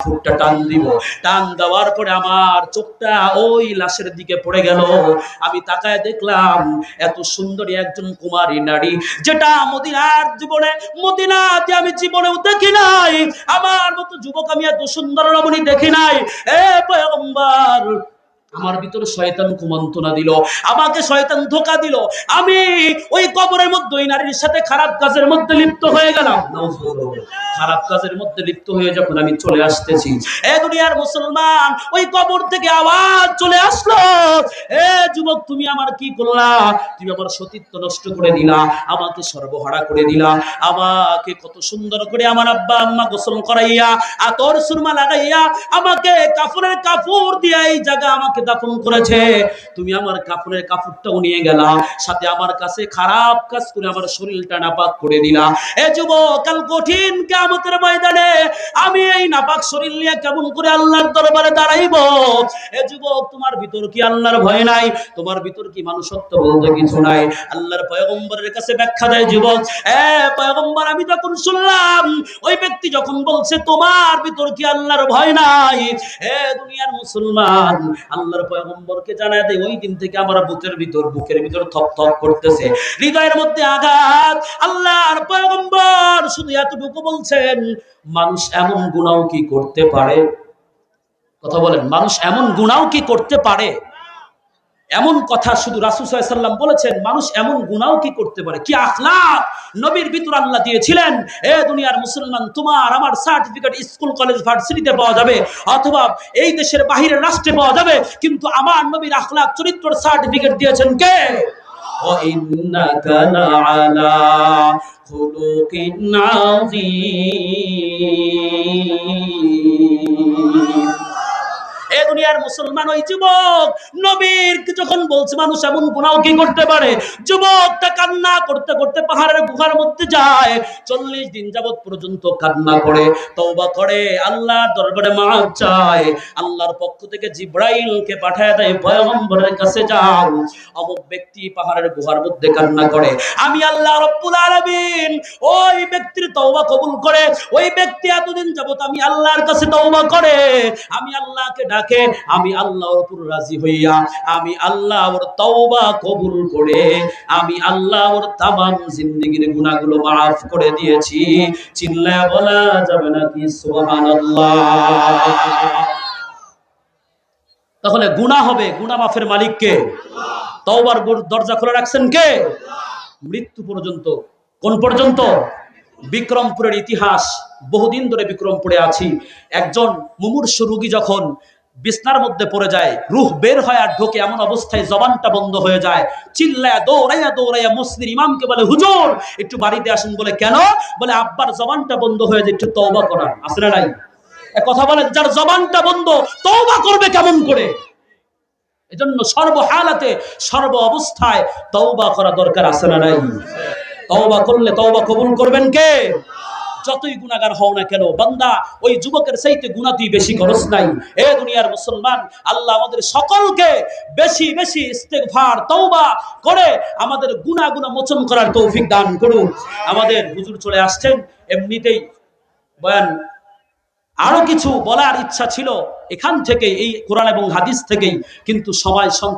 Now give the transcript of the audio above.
ফুটটা টান দিব, টান দেওয়ার পরে আমার চোখটা ওই লাশের দিকে পড়ে গেল। আমি তাকায় দেখলাম এত সুন্দরী একজন কুমারী নারী, যেটা মদিনার জীবনে, মদিনাতে আমি জীবনেও দেখি নাই। আমার মতো যুবক আমি এত সুন্দর রমণী দেখি নাই। এ পয়গম্বর, আমার ভিতরে শয়তান কুমন্ত্রণা দিল, আমাকে শয়তান ধোঁকা দিল। আমি ওই কবরের মধ্যে ওই নারীর সাথে খারাপ কাজের মধ্যে লিপ্ত হয়ে গেলাম। খারাপ কাজের মধ্যে লিপ্ত হয়ে যখন আমি চলে আসতেছি, এ দুনিয়ার মুসলমান, ওই কবর থেকে আওয়াজ চলে আসলো, এ যুবক, তুমি আমার কি করলা? তুমি আমার সতীত্ব নষ্ট করে দিলা, আমাকে সর্বহারা করে দিলা। আমাকে কত সুন্দর করে আমার আব্বা আম্মা গোসল করাইয়া, আতর সুরমা লাগাইয়া, আমাকে কাফনের কাপড় দিয়ে এই জায়গা আমাকে দাফন করেছে। তুমি আমার কাফনের কাপড়টাও নিয়ে গেলা, সাথে আমার কাছে খারাপ কাজ করে আমার শরীরটা নাপাক করে দিলা। এ যুবক, কাল কঠিন কিয়ামতের ময়দানে আমি এই নাপাক শরীর নিয়ে কেমন করে আল্লাহর দরবারে দাঁড়াইবো? এ যুবক, তোমার ভিতর কি আল্লাহর ভয় নাই? তোমার ভিতর কি মানুষত্ব বলতে কিছু নাই? আল্লাহর পয়গম্বরের কাছে ব্যাখ্যা দেয় যুবক, এ পয়গম্বর, আমি যখন শুনলাম ওই ব্যক্তি যখন বলছে তোমার ভিতর কি আল্লাহর ভয় নাই, এ দুনিয়ার মুসলমান, আল্লাহর পয়গম্বরকে জানায় দেয়, ওই দিন থেকে আমার বুকের ভিতর থপ থপ করতেছে, হৃদয়ের মধ্যে আঘাত। আল্লাহর পয়গম্বর শুধু এতটুকু বলছেন, মানুষ এমন গুনাহ কি করতে পারে? কথা বলেন, মানুষ এমন গুনাহ কি করতে পারে? এমন কথা শুধু রাসূল সাল্লাল্লাহু আলাইহি ওয়াসাল্লাম বলেছেন, মানুষ এমন গুনাহ কি করতে পারে? কি আখলাক নবীর ভিতর আল্লাহ দিয়েছিলেন। এ দুনিয়ার মুসলমান, তোমার আমার সার্টিফিকেট স্কুল কলেজ ভার্সিটিতে পাওয়া যাবে, অথবা এই দেশের বাহিরের রাষ্ট্রে পাওয়া যাবে, কিন্তু আমার নবীর আখলাক চরিত্রের সার্টিফিকেট দিয়েছেন কে? ওয়া ইন্নাকা লাআলা খুলুকিন আযীম। এ দুনিয়ার মুসলমান, ওই যুবক নবীর যখন বলছে মানুষ এমন গুনাহ কি করতে পারে, যুবকটা কান্না করতে করতে পাহাড়ের গুহার মধ্যে যায়। 40 দিন যাবত পর্যন্ত কান্না করে, তওবা করে, আল্লাহর দরবারে মাফ চায়। আল্লাহর পক্ষ থেকে জিবরাইলকে পাঠায় দেয়, পয়গম্বরের কাছে যাও, অমুক ব্যক্তি পাহাড়ের গুহার মধ্যে কান্না করে, আমি আল্লাহ রাব্বুল আলামিন ওই ব্যক্তির তওবা কবুল করে, ওই ব্যক্তি এতদিন যাবত আমি আল্লাহর কাছে তওবা করে, আমি আল্লাহকে ডাকে, আমি আল্লাহর উপর রাজি হইয়া, আমি আল্লাহ ওর তওবা কবুল করে, আমি আল্লাহ ওর তামাম জিন্দেগীর গুনাহগুলো মাফ করে দিয়েছি। চিল্লায়া বলা যাবে নাকি সুবহানাল্লাহ? তাহলে গুনাহ হবে, গুনাহ মাফের মালিক কে? তওবার দরজা খোলা রাখছেন কে? মৃত্যু পর্যন্ত। কোন পর্যন্ত? বিক্রমপুরের ইতিহাস, বহুদিন ধরে বিক্রমপুরে আছি। একজন মুমূর্ষু রোগী যখন বিছনার মধ্যে পড়ে যায়, রূহ বের হয় আর ঢোকে, এমন অবস্থায় জবানটা বন্ধ হয়ে যায়। চিল্লায়া দৌড়াইয়া মসজিদের ইমামকে বলে, হুজুর একটু বাড়িতে আসেন। বলে কেন? বলে আব্বার জবানটা বন্ধ হয়ে যায়, একটু তওবা করার। আছে না নাই? কথা বলে, যার জবানটা বন্ধ তওবা করবে কেমন করে? এজন্য সর্বহালাতে, সর্ব অবস্থায় তওবা করা দরকার। আছে না নাই? তওবা করলে তওবা কবুল করবেন কে? যতই গুনাহগার হও না কেন, বান্দা ওই যুবকের চাইতে গুনাহ তুই বেশি করস নাই। এ দুনিয়ার মুসলমান, আল্লাহ আমাদের সকলকে বেশি বেশি ইস্তেগফার, তওবা করে আমাদের গুনাহগুলো মোচন করার তৌফিক দান করুন। আমাদের হুজুর চলে আসছেন, এমনিতেই বয়ান আরো কিছু বলার ইচ্ছা ছিল এখান থেকে, এই কোরআন এবং হাদিস থেকেই, কিন্তু সময় সংক্ষেপ।